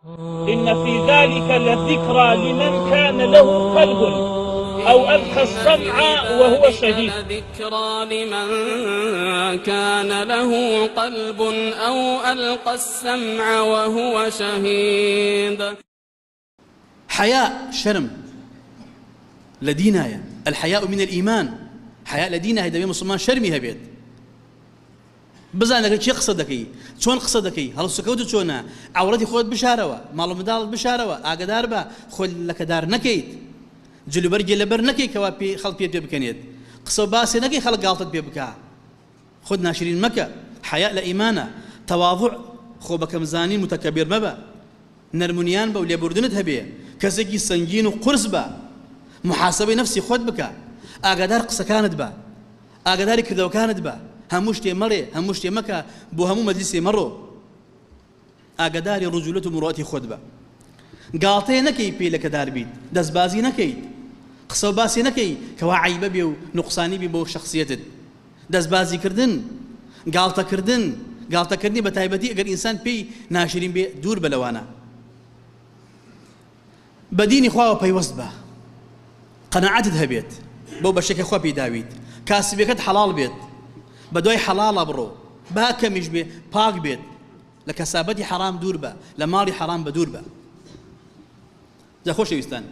إن في ذلك لذكرى لمن كان له قلب أو ألقى السمع وهو شهيد. ذكرى لمن كان له قلب أو ألقى السمع وهو شهيد. حياء شرم لدينا، الحياء من الإيمان. حياء لدينا هيدا مسلمان شرمي هبيت بزانك شي قصدكي شلون قصدكي هل سكوت شلون عورتي خود بشاروا مالو مدال بشاروا اقدار با خل لك دار نكيت جلو برجي لبر نكي كوابي خلق بيد بكنيت قصو باسي نكي خلق غلطت بيبكا خد ناشرين مكة حياء لإيمانه تواضع خو بك مزانين متكبر مبا نرمونيان با ولي بردنت هبيه كسكي سنجين وقرص با محاسبه نفسي خود بك اقدار قصه كانت با اقدار كذا وكانت با هموشتي مري هموشتي مكة بو همو مجلسي مرو اقداري رجولته مرؤتي خطبه قالتي نكي بي لك دار بيت دزبازي نكي قصو باسي نكي كوا عيبه بيو نقصاني بي بو شخصيتك دزبازي كردن قالتا كردني بتايبتي اگر انسان بي ناشرين بي دور بلوانا بديني خوا بي وسبه قناعات ذهبيت بو بشكي خوا بي داويد كاسبيكت حلال بيت بدوي حلال برو باكمش بي باق بيت لكسابتي حرام دور با لمالي حرام بدور با جا خوش يستان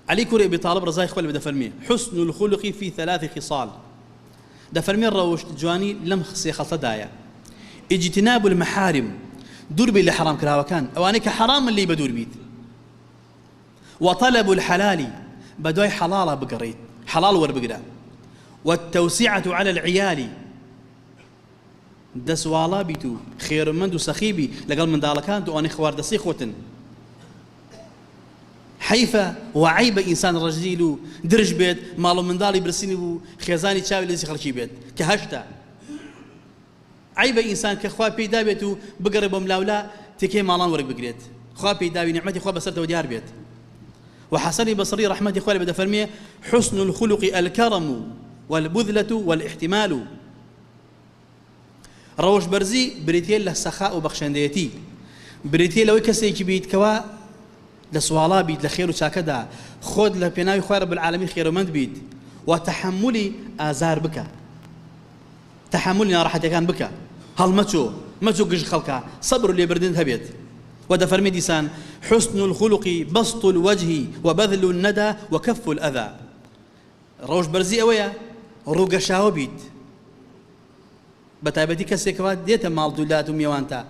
علي كوري ابي طالب رزاي خول بدا فرميه حسن الخلق في 3 خصال دا فرميه روش جواني لم خصي خلطه دايا اجتناب المحارم دور بي اللي حرام كراوه كان اوانيك حرام اللي بدور بيت وطلب الحلال بدوي حلاله بقريت حلال ور بقرا والتوسعه على العيال دس والا بيتو خير من سخيبي لقال من دالكان دو اني خوار دسي خوتن حيفا وعيب انسان رجيلو درج بيت مالو من دالي برسيني خيزاني تشاوي لسي خلشي بيت كهشتا عيب انسان كخوا بيدا بيتو بقرب ملاولا تكي مالان ورق بقريت خوا بيدا نعمتي خوا بسرت وديار بيت وحسن بصري رحمتي خوالي بدا فرميه حسن الخلق الكرم والبذلة والاحتمال روش برزي بريتيل له سخاء وبخشنديتي بريتيل لو كسيكي بيت كوا لسوالا بيت لخير وشاكدا خود لبناوي خوار رب العالمين خير ومند بيت وتحملي آزار بك تحملنا راحة كان بك هل متشو قش خلقا صبر اللي بردين هبيت ودا فرمي ديسان حسن الخلق بسط الوجه وبذل الندى وكف الأذى روش برزي اويا روغا شاو بيت بتايبتي كسيكوات ديتا مال دولات وميوانتا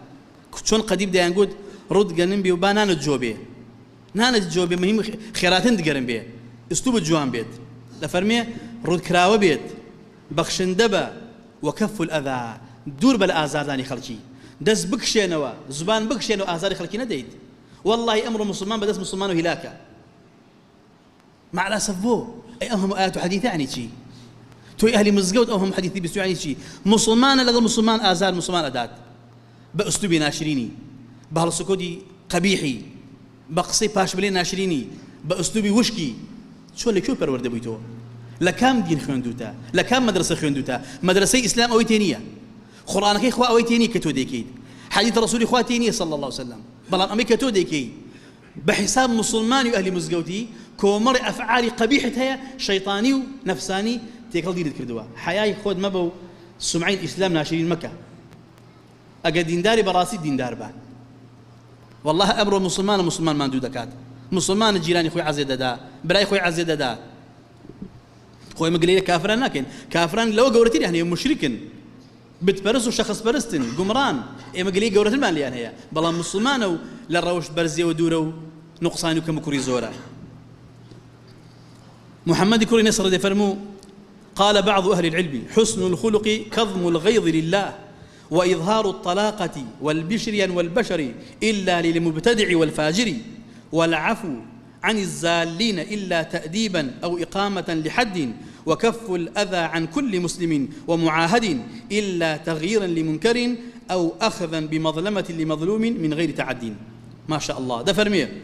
شون قديم ديان قد رد قنن بي وبا نانا جوبي مهم خيراتين دقرن بي اسلوب الجوان بيت لفرمي رد كراوة بيت بخشن دبا وكف الأذى دور بالآزار داني خلقي دس بكشينوا زبان بكشينوا آزار خلقي نديد والله أمر مسلمان بدس مسلمان وهلاكا مع الأسف بو أي أهم آيات وحديث يعني شي توي أهلي مزقود أهم حديثي بس يعني شي مسلمان لغا مسلمان آزار مسلمان أدات بأسلوب ناشريني بهالسكودي قبيحي بقصي باش بلي ناشريني بأسلوبي وشكي شو اللي كوبر ورد بيتو لكام دين خوندوتا لكام مدرسة خوندوتا مدرسة إسلام أو تينية قرآنك إخوة أو تينية كتو ديكيد حديث رسول إخوة تينية صلى الله عليه وسلم بلان أمي كتو ديكيد بحساب مسلمان وأهلي مزقودي كومر أفعال قبيحة هي شيطاني ونفساني تيكل دين الكردوا حياة خود مبو سمعين إسلام ناشرين مكة أجا دينداري براسي ديندار با والله أمر مسلمان ما ندو دكات مسلمان الجيراني خوي عزيز دا براي خوي عزيز دا خوي مقليل كافران لكن كافران لو قورتين يعني مشركن بتبرسوا شخص برستن قمران إيه مقليل قورت المال يعني هي بلا مسلمان للروش برزي ودورو نقصان كم كوري زورا محمد كوري نصر دي فرمو قال بعض أهل العلم حسن الخلق كظم الغيظ لله وإظهار الطلاقة والبشر والبشر إلا للمبتدع والفاجر والعفو عن الزالين إلا تأديبا أو إقامة لحد وكف الأذى عن كل مسلم ومعاهد إلا تغييرا لمنكر أو أخذا بمظلمة لمظلوم من غير تعد ما شاء الله ده فرميه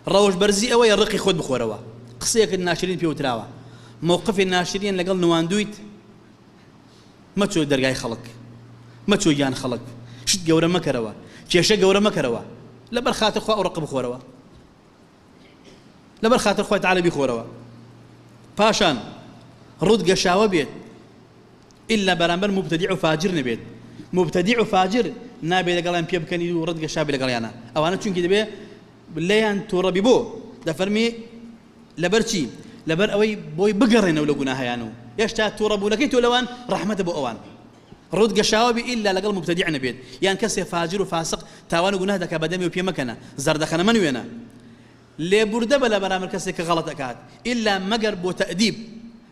روش برزي أوي الرقي خود بخوروا قصيك الناشرين في وتراوا موقف الناشرين لقل نواندويت ما تشو درقاي خلق ما تشو جان خلق شد قورا مكروا كيشا قورا مكروا لبر خاطر خوا ورقب خوروا لبر خاطر خوا تعالى بخوروا باشان رد قشاوة بيت إلا برامبر مبتدع وفاجر نبيت مبتدع وفاجر نابي لقال بيب كان يرد قشابي لقال أنا أو أنا شو كده بيه بليان تربي بو ده فرمي لبرشي لبر أوي بوي بقرنا ولا جناها يانو يشتا تربو لكن تولوان رحمة أبو أوان رد قشاوبي إلا لقال مبتدع نبيت يعني كسي فاجر وفاسق تاوان جناه دك بدمي وبيا مكانه زرد خنا من وينا لي برده بلا برامر كسي كغلط أكاد إلا مقرب وتأديب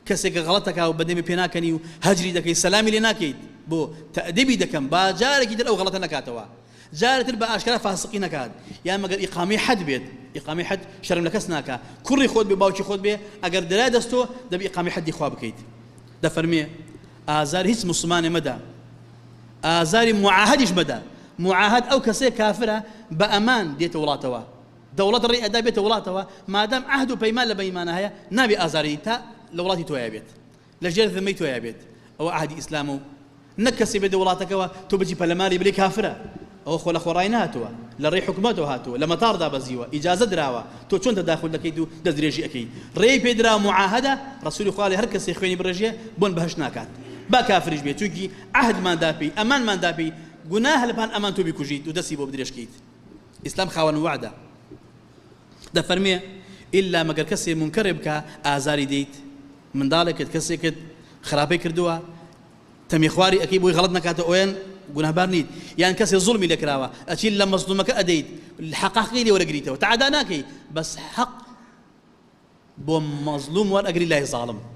كسي كغلطك أو بدمي بينا كني هجري دك السلام لنا كيد بو تأديبي دكم باجارك يدل أو غلطنا كاتوا جارت البا أشكال فاسقين كاد يا مقر إقامي حد بيت إقامي حد شرم لكسناك كل خود بباوشي خود بيه أجر دلا دستو ده بإقامي حد يخواب كيد ده فرميه آزار هيس مسلمان مدى آزار معاهدش مدى معاهد أو كسي كافرة بأمان ديت ولاتوا دولة الرئة دا بيت ولاتوا ما دام عهدوا بيمان لبيمانها هي نبي آزاري تا لولاتي تويا بيت لجير ذمي تويا بيت أو عهد إسلامه نكسي بدولاتك تبجي بلماري بلي كافرة أو خلا خراينا هاتوا لري حكمته هاتوا لما تاردا بزيوا إجازة دراوا تو شون تداخل لكيدو دزريجي أكيد ري بيدرا معاهدة رسول خالي هركس يخويني برجيه بون بهشناكات با كافرش بيت چونكي عهد ما دابي أمان ما دابي جناه لبان أمان تو بيكوجيت ودسي بو بدريش كيت إسلام خاون وعده ده فرميه إلا مقر كسي منكرب كا آزاري ديت من ذلك كسي كد خرابي كردوا تمي خواري أكيد بوي غلطنا كاتا وين قلنا بارنيد يعني كسي ظلمي لكراوا أشيل لما مظلومك أديت الحقاقي لي ولا قريته وتعداناكي بس حق بو مظلوم ولا أقري الله ظالم